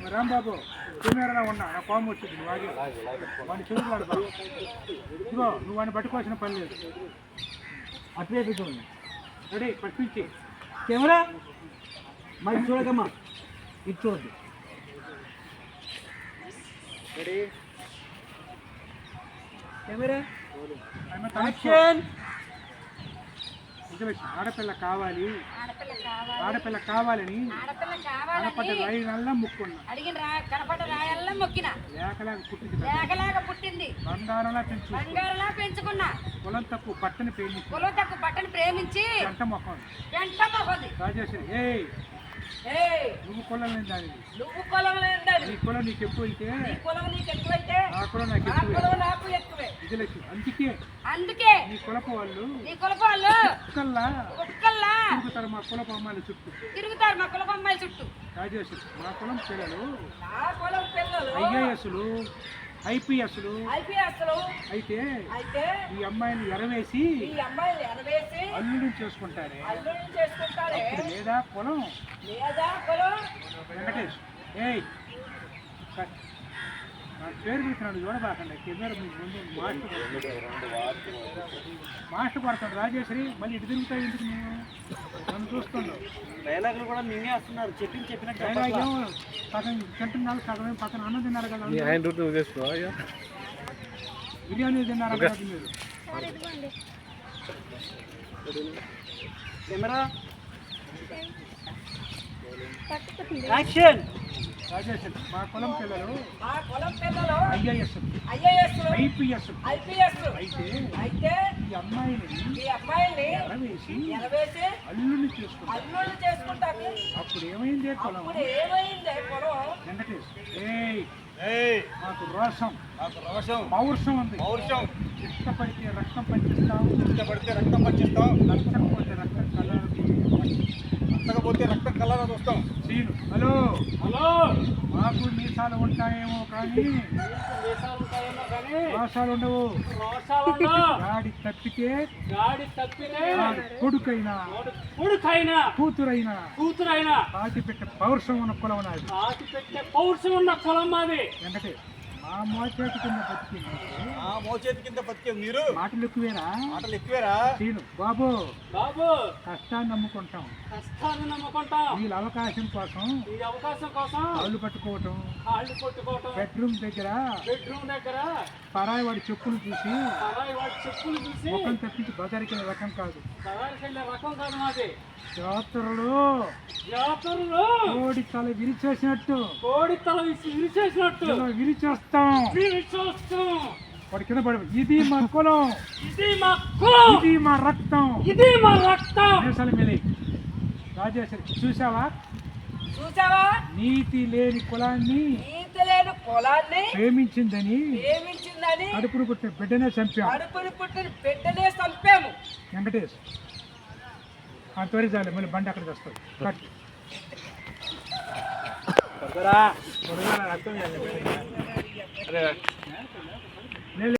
రాంబాబు కెమెరాలో ఉన్నా నా కోపం వచ్చింది నువ్వు ఆగి వాడిని చూడలాడు ఇదిగో నువ్వు వాడిని పట్టుకోవాల్సిన పని లేదు అట్లే పెట్టుకోండి. రెడీ పట్టించి కెమెరా మరి చూడకమ్మా, ఇది చూడద్దు. Ready camera action. ఆడపిల్ల కావాలి ఆడపిల్ల కావాలని కనపడ్డ రాయినల్లా ముక్కున్నా లేకలాగా పుట్టింది బంగారంలా పెంచుకున్నా కులం తక్కువ బట్టని ప్రేమించి గంట మొక్కం రాజేశ్వరి నువ్వు కులం లేని దానివి నీ కులం నీకు ఎక్కువైతే నా కులం నాకు ఎక్కువే అందుకే నీ కులపు వాళ్ళు కుక్కల్లా తిరుగుతారు మా కులపు అమ్మాయిల చుట్టూ రాజేశ్వరి మా కులం పిల్లలు ఐఏఎస్లు ఐపీఎస్లు అయితే ఈ అమ్మాయిని ఎరవేసి అల్లుడిని చేసుకుంటారే లేదా కులం వెంకటేష్ నా పేరు పెడుతున్నాడు చూడబాకండి కెమెరా మీకు ముందు మాస్టర్ పడతాడు రాజేశ్వరి మళ్ళీ ఇటు తిరుగుతావు ఎందుకు నువ్వు నన్ను చూస్తున్నావు డైలాగులు కూడా మీరే వస్తున్నారు చెప్పిన డైలాగ్ సగం తింటున్నారు సగం పక్కన అన్నం తిన్నారు కదా బిర్యానీ తిన్నారు కదా మీరు కెమెరా యాక్షన్. రాజేశ్వరి మా కులం పిల్లలు ఐఏఎస్ ఐపీఎస్ అయితే ఈ అమ్మాయిని ఎరవేసి అల్లుని చేసుకుంటారు అప్పుడు ఏమైందే కులం వెంకటేష్ మాకు రోషం పౌరుషం ఉంది ఇష్టపడితే రక్తం పంచిస్తాం నచ్చకపోతే రక్తం కలర్ చూస్తాం సీను హలో మాకు మీసాలు ఉంటాయేమో కానీ రోషాలు ఉండవు గాడి తప్పితే కొడుకైనా కూతురైనా పాతి పెట్టే పౌరుషం ఉన్న కులం నాది వెంకటే మా మోచేతి కింద బతికే మీరు మాటలు ఎక్కువేరా సీను బాబు కష్టాన్ని నమ్ముకుంటాం వీళ్ళ అవకాశం కోసం కాళ్ళు పట్టుకోవటం బెడ్రూమ్ దగ్గర పరాయి వాడి చెప్పులు చూసి ముఖం తప్పించి బజారికి రకం కాదు జాతరలో కోడి తల విరిచేసినట్టు విరిచేస్తాం వాడి కింద పడి ఇది మా కులం ఇది మా రక్తం దేశాల మీద రాజేశ్వరి చూసావా నీతి లేని కులాన్ని ప్రేమించిందని కడుపును పుట్టిన బిడ్డనే చంపాము వెంకటేష్ అంతవరకు చాలు మళ్ళీ బండి అక్కడికి వస్తుంది రక్తం